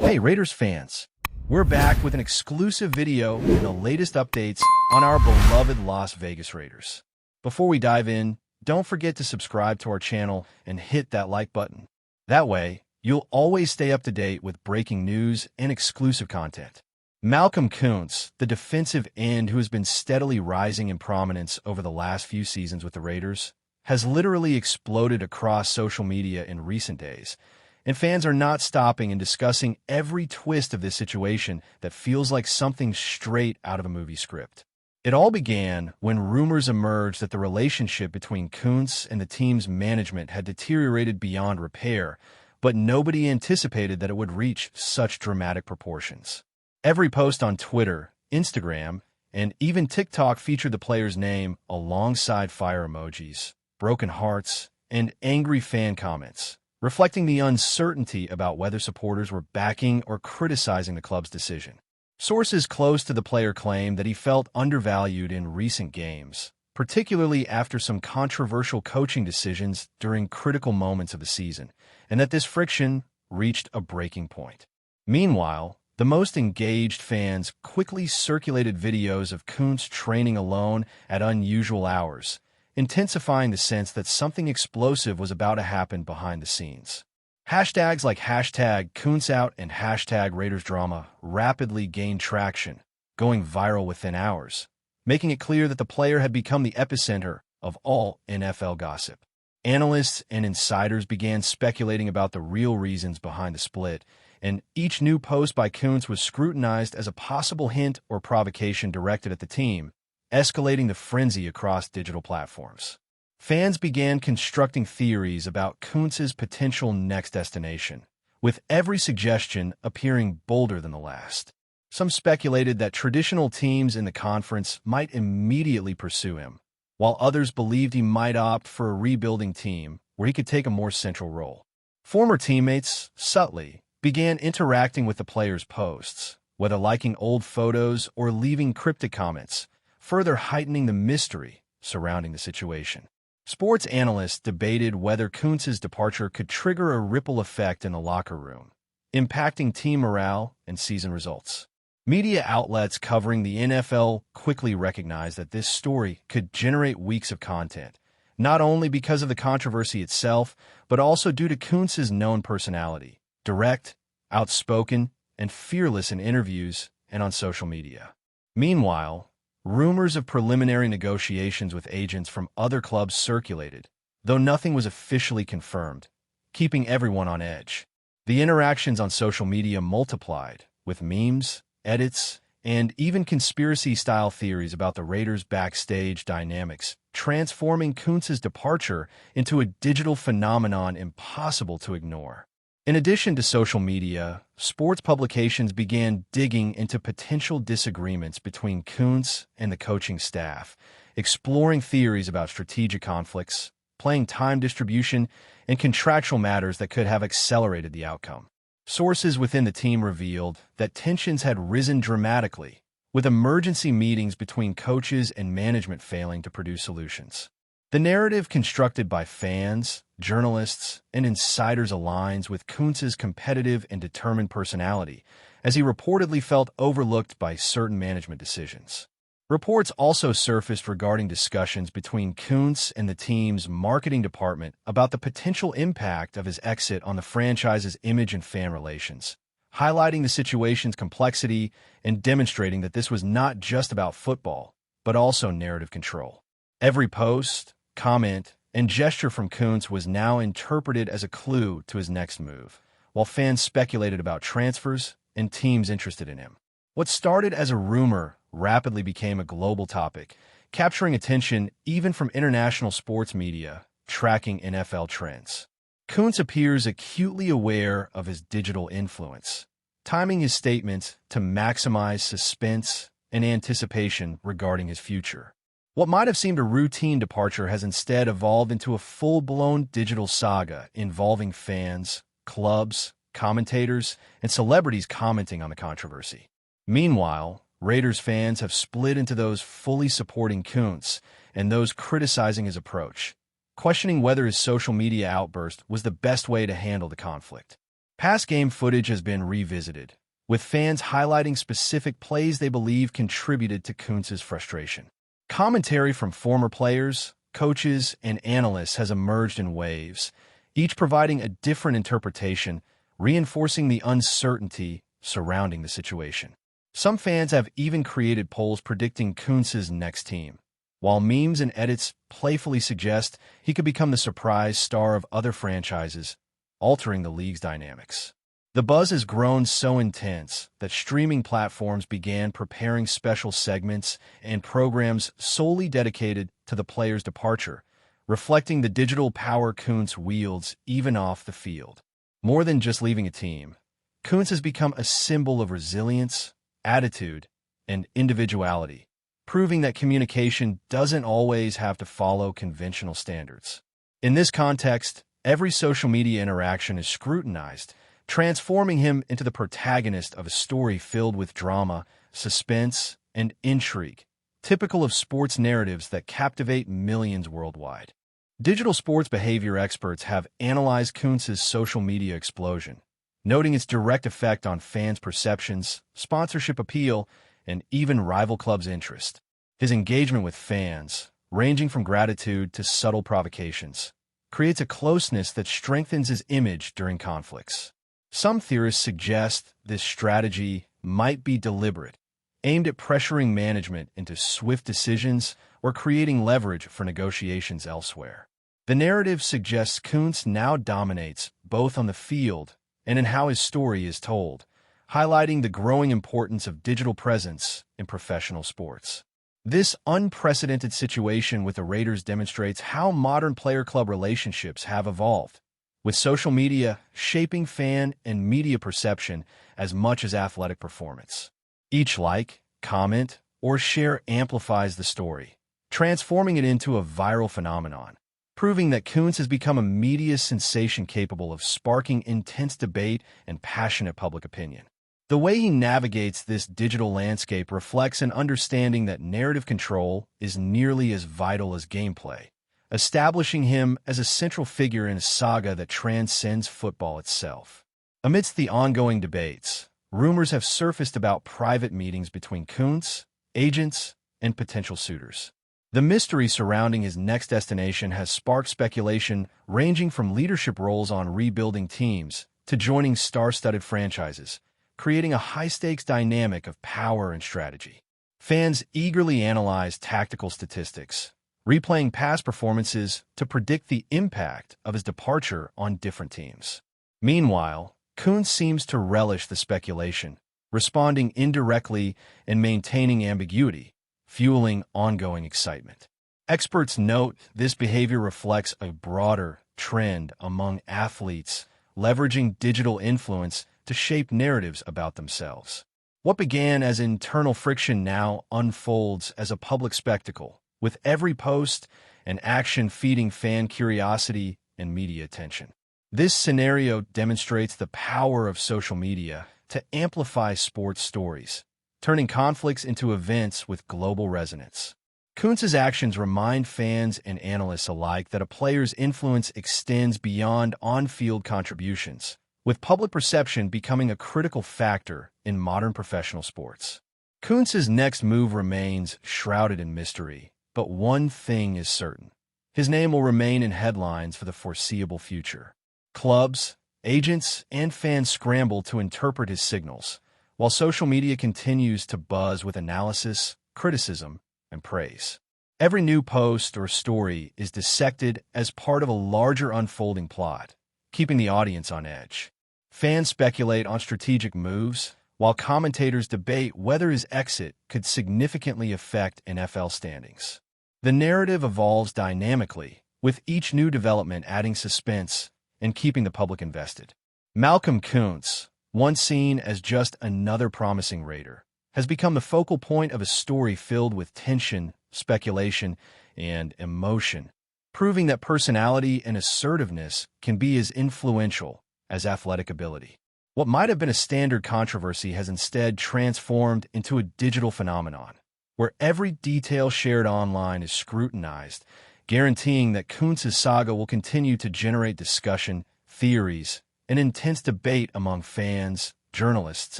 Hey Raiders fans, we're back with an exclusive video and the latest updates on our beloved Las Vegas Raiders. Before we dive in, don't forget to subscribe to our channel and hit that like button. That way, you'll always stay up to date with breaking news and exclusive content. Malcolm Koonce, the defensive end who has been steadily rising in prominence over the last few seasons with the Raiders, has literally exploded across social media in recent days. And fans are not stopping and discussing every twist of this situation that feels like something straight out of a movie script. It all began when rumors emerged that the relationship between Koonce and the team's management had deteriorated beyond repair, but nobody anticipated that it would reach such dramatic proportions. Every post on Twitter, Instagram, and even TikTok featured the player's name alongside fire emojis, broken hearts, and angry fan comments, reflecting the uncertainty about whether supporters were backing or criticizing the club's decision. Sources close to the player claim that he felt undervalued in recent games, particularly after some controversial coaching decisions during critical moments of the season, and that this friction reached a breaking point. Meanwhile, the most engaged fans quickly circulated videos of Koonce training alone at unusual hours, intensifying the sense that something explosive was about to happen behind the scenes. Hashtags like #KoonceOut and #RaidersDrama rapidly gained traction, going viral within hours, making it clear that the player had become the epicenter of all NFL gossip. Analysts and insiders began speculating about the real reasons behind the split, and each new post by Koonce was scrutinized as a possible hint or provocation directed at the team, escalating the frenzy across digital platforms. Fans began constructing theories about Koonce's potential next destination, with every suggestion appearing bolder than the last. Some speculated that traditional teams in the conference might immediately pursue him, while others believed he might opt for a rebuilding team where he could take a more central role. Former teammates, subtly, began interacting with the player's posts, whether liking old photos or leaving cryptic comments, further heightening the mystery surrounding the situation. Sports analysts debated whether Koonce's departure could trigger a ripple effect in the locker room, impacting team morale and season results. Media outlets covering the NFL quickly recognized that this story could generate weeks of content, not only because of the controversy itself, but also due to Koonce's known personality, direct, outspoken, and fearless in interviews and on social media. Meanwhile, rumors of preliminary negotiations with agents from other clubs circulated, though nothing was officially confirmed, keeping everyone on edge. The interactions on social media multiplied, with memes, edits, and even conspiracy-style theories about the Raiders' backstage dynamics, transforming Koonce's departure into a digital phenomenon impossible to ignore. In addition to social media, sports publications began digging into potential disagreements between Koonce and the coaching staff, exploring theories about strategic conflicts, playing time distribution, and contractual matters that could have accelerated the outcome. Sources within the team revealed that tensions had risen dramatically, with emergency meetings between coaches and management failing to produce solutions. The narrative constructed by fans, journalists, and insiders aligns with Koonce's competitive and determined personality, as he reportedly felt overlooked by certain management decisions. Reports also surfaced regarding discussions between Koonce and the team's marketing department about the potential impact of his exit on the franchise's image and fan relations, highlighting the situation's complexity and demonstrating that this was not just about football, but also narrative control. Every post, comment, and gesture from Koonce was now interpreted as a clue to his next move, while fans speculated about transfers and teams interested in him. What started as a rumor rapidly became a global topic, capturing attention even from international sports media tracking NFL trends. Koonce appears acutely aware of his digital influence, timing his statements to maximize suspense and anticipation regarding his future. What might have seemed a routine departure has instead evolved into a full-blown digital saga involving fans, clubs, commentators, and celebrities commenting on the controversy. Meanwhile, Raiders fans have split into those fully supporting Koonce and those criticizing his approach, questioning whether his social media outburst was the best way to handle the conflict. Past game footage has been revisited, with fans highlighting specific plays they believe contributed to Kuntz's frustration. Commentary from former players, coaches, and analysts has emerged in waves, each providing a different interpretation, reinforcing the uncertainty surrounding the situation. Some fans have even created polls predicting Kuntz's next team, while memes and edits playfully suggest he could become the surprise star of other franchises, altering the league's dynamics. The buzz has grown so intense that streaming platforms began preparing special segments and programs solely dedicated to the player's departure, reflecting the digital power Kuntz wields even off the field. More than just leaving a team, Kuntz has become a symbol of resilience, attitude, and individuality, proving that communication doesn't always have to follow conventional standards. In this context, every social media interaction is scrutinized, transforming him into the protagonist of a story filled with drama, suspense, and intrigue, typical of sports narratives that captivate millions worldwide. Digital sports behavior experts have analyzed Kuntz's social media explosion, noting its direct effect on fans' perceptions, sponsorship appeal, and even rival clubs' interest. His engagement with fans, ranging from gratitude to subtle provocations, creates a closeness that strengthens his image during conflicts. Some theorists suggest this strategy might be deliberate, aimed at pressuring management into swift decisions or creating leverage for negotiations elsewhere. The narrative suggests Kuntz now dominates both on the field and in how his story is told, highlighting the growing importance of digital presence in professional sports. This unprecedented situation with the Raiders demonstrates how modern player-club relationships have evolved, with social media shaping fan and media perception as much as athletic performance. Each like, comment, or share amplifies the story, transforming it into a viral phenomenon, proving that Kuntz has become a media sensation capable of sparking intense debate and passionate public opinion. The way he navigates this digital landscape reflects an understanding that narrative control is nearly as vital as gameplay, establishing him as a central figure in a saga that transcends football itself. Amidst the ongoing debates, rumors have surfaced about private meetings between Kuntz, agents, and potential suitors. The mystery surrounding his next destination has sparked speculation ranging from leadership roles on rebuilding teams to joining star-studded franchises, creating a high-stakes dynamic of power and strategy. Fans eagerly analyze tactical statistics, replaying past performances to predict the impact of his departure on different teams. Meanwhile, Kuntz seems to relish the speculation, responding indirectly and maintaining ambiguity, fueling ongoing excitement. Experts note this behavior reflects a broader trend among athletes leveraging digital influence to shape narratives about themselves. What began as internal friction now unfolds as a public spectacle, with every post and action feeding fan curiosity and media attention. This scenario demonstrates the power of social media to amplify sports stories, turning conflicts into events with global resonance. Kuntz's actions remind fans and analysts alike that a player's influence extends beyond on-field contributions, with public perception becoming a critical factor in modern professional sports. Kuntz's next move remains shrouded in mystery, but one thing is certain. His name will remain in headlines for the foreseeable future. Clubs, agents, and fans scramble to interpret his signals, while social media continues to buzz with analysis, criticism, and praise. Every new post or story is dissected as part of a larger unfolding plot, keeping the audience on edge. Fans speculate on strategic moves, while commentators debate whether his exit could significantly affect NFL standings. The narrative evolves dynamically, with each new development adding suspense and keeping the public invested. Malcolm Kuntz, once seen as just another promising Raider, has become the focal point of a story filled with tension, speculation, and emotion, proving that personality and assertiveness can be as influential as athletic ability. What might have been a standard controversy has instead transformed into a digital phenomenon, where every detail shared online is scrutinized, guaranteeing that Kuntz's saga will continue to generate discussion, theories, an intense debate among fans, journalists,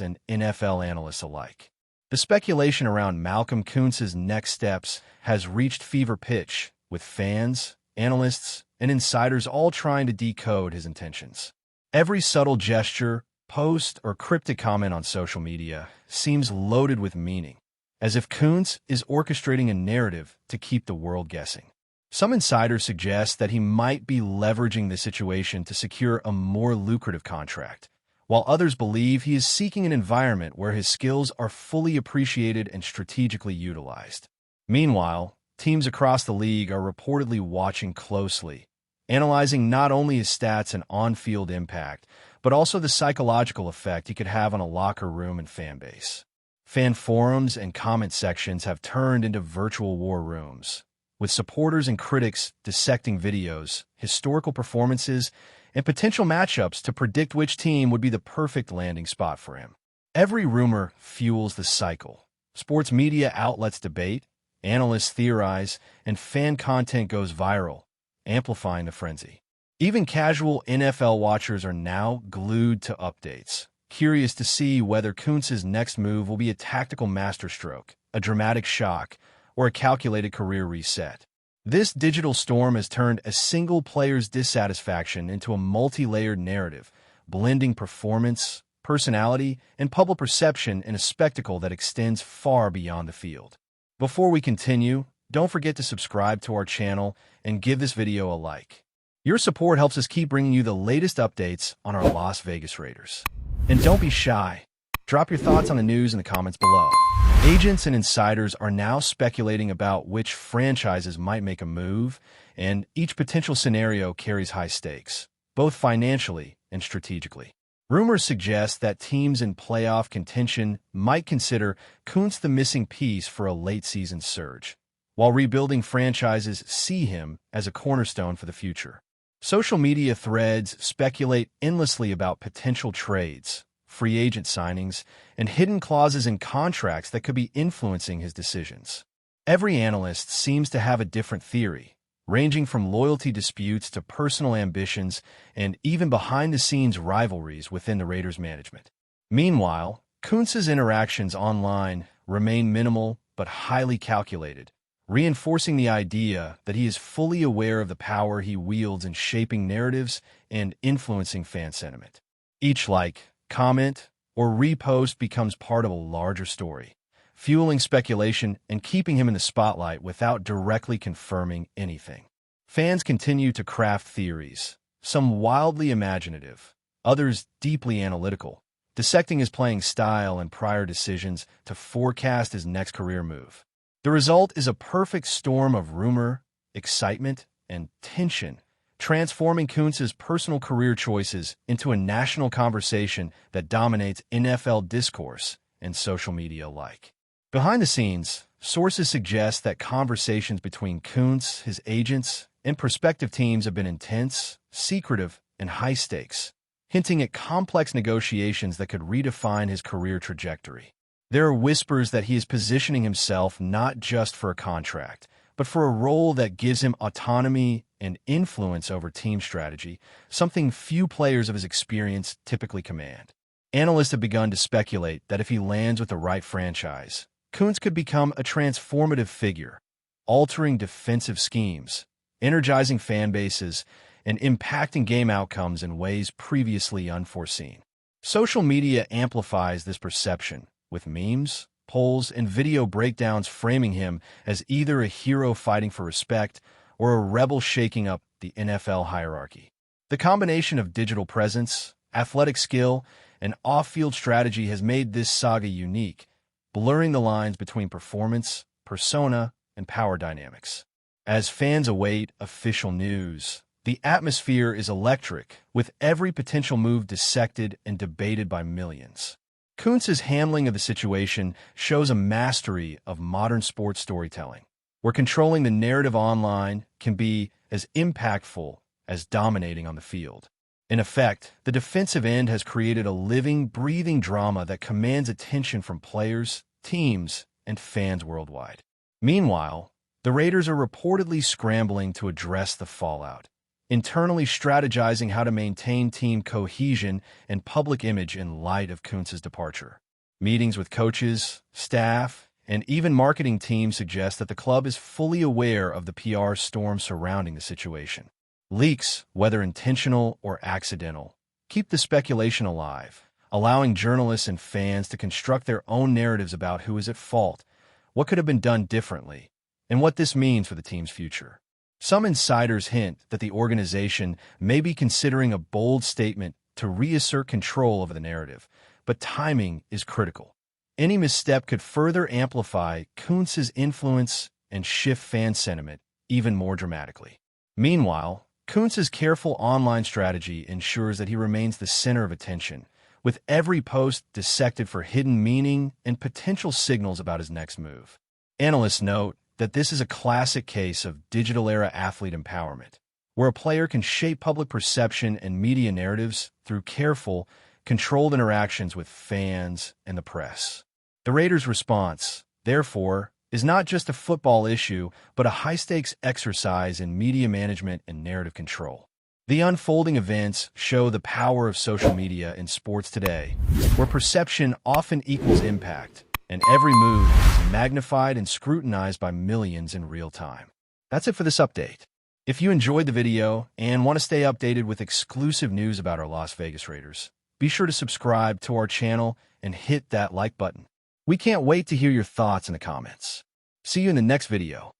and NFL analysts alike. The speculation around Malcolm Kuntz's next steps has reached fever pitch, with fans, analysts, and insiders all trying to decode his intentions. Every subtle gesture, post, or cryptic comment on social media seems loaded with meaning, as if Kuntz is orchestrating a narrative to keep the world guessing. Some insiders suggest that he might be leveraging the situation to secure a more lucrative contract, while others believe he is seeking an environment where his skills are fully appreciated and strategically utilized. Meanwhile, teams across the league are reportedly watching closely, analyzing not only his stats and on-field impact, but also the psychological effect he could have on a locker room and fan base. Fan forums and comment sections have turned into virtual war rooms, with supporters and critics dissecting videos, historical performances, and potential matchups to predict which team would be the perfect landing spot for him. Every rumor fuels the cycle. Sports media outlets debate, analysts theorize, and fan content goes viral, amplifying the frenzy. Even casual NFL watchers are now glued to updates, curious to see whether Kuntz's next move will be a tactical masterstroke, a dramatic shock, or a calculated career reset. This digital storm has turned a single player's dissatisfaction into a multi-layered narrative, blending performance, personality, and public perception in a spectacle that extends far beyond the field. Before we continue, don't forget to subscribe to our channel and give this video a like. Your support helps us keep bringing you the latest updates on our Las Vegas Raiders. And don't be shy. Drop your thoughts on the news in the comments below. Agents and insiders are now speculating about which franchises might make a move, and each potential scenario carries high stakes, both financially and strategically. Rumors suggest that teams in playoff contention might consider Kuntz the missing piece for a late-season surge, while rebuilding franchises see him as a cornerstone for the future. Social media threads speculate endlessly about potential trades, free agent signings, and hidden clauses in contracts that could be influencing his decisions. Every analyst seems to have a different theory, ranging from loyalty disputes to personal ambitions and even behind-the-scenes rivalries within the Raiders' management. Meanwhile, Kuntz's interactions online remain minimal but highly calculated, reinforcing the idea that he is fully aware of the power he wields in shaping narratives and influencing fan sentiment. Each like, comment, or repost becomes part of a larger story, fueling speculation and keeping him in the spotlight without directly confirming anything. Fans continue to craft theories, some wildly imaginative, others deeply analytical, dissecting his playing style and prior decisions to forecast his next career move. The result is a perfect storm of rumor, excitement, and tension, transforming Kuntz's personal career choices into a national conversation that dominates NFL discourse and social media alike. Behind the scenes, sources suggest that conversations between Kuntz, his agents, and prospective teams have been intense, secretive, and high stakes, hinting at complex negotiations that could redefine his career trajectory. There are whispers that he is positioning himself not just for a contract, but for a role that gives him autonomy and influence over team strategy, something few players of his experience typically command. Analysts have begun to speculate that if he lands with the right franchise, Kuntz could become a transformative figure, altering defensive schemes, energizing fan bases, and impacting game outcomes in ways previously unforeseen. Social media amplifies this perception, with memes, polls, and video breakdowns framing him as either a hero fighting for respect or a rebel shaking up the NFL hierarchy. The combination of digital presence, athletic skill, and off-field strategy has made this saga unique, blurring the lines between performance, persona, and power dynamics. As fans await official news, the atmosphere is electric, with every potential move dissected and debated by millions. Kuntz's handling of the situation shows a mastery of modern sports storytelling, where controlling the narrative online can be as impactful as dominating on the field. In effect, the defensive end has created a living, breathing drama that commands attention from players, teams, and fans worldwide. Meanwhile, the Raiders are reportedly scrambling to address the fallout, internally strategizing how to maintain team cohesion and public image in light of Kuntz's departure. Meetings with coaches, staff, and even marketing teams suggest that the club is fully aware of the PR storm surrounding the situation. Leaks, whether intentional or accidental, keep the speculation alive, allowing journalists and fans to construct their own narratives about who is at fault, what could have been done differently, and what this means for the team's future. Some insiders hint that the organization may be considering a bold statement to reassert control over the narrative, but timing is critical. Any misstep could further amplify Kuntz's influence and shift fan sentiment even more dramatically. Meanwhile, Kuntz's careful online strategy ensures that he remains the center of attention, with every post dissected for hidden meaning and potential signals about his next move. Analysts note that this is a classic case of digital-era athlete empowerment, where a player can shape public perception and media narratives through careful, controlled interactions with fans and the press. The Raiders' response, therefore, is not just a football issue, but a high-stakes exercise in media management and narrative control. The unfolding events show the power of social media in sports today, where perception often equals impact, and every move is magnified and scrutinized by millions in real time. That's it for this update. If you enjoyed the video and want to stay updated with exclusive news about our Las Vegas Raiders, be sure to subscribe to our channel and hit that like button. We can't wait to hear your thoughts in the comments. See you in the next video.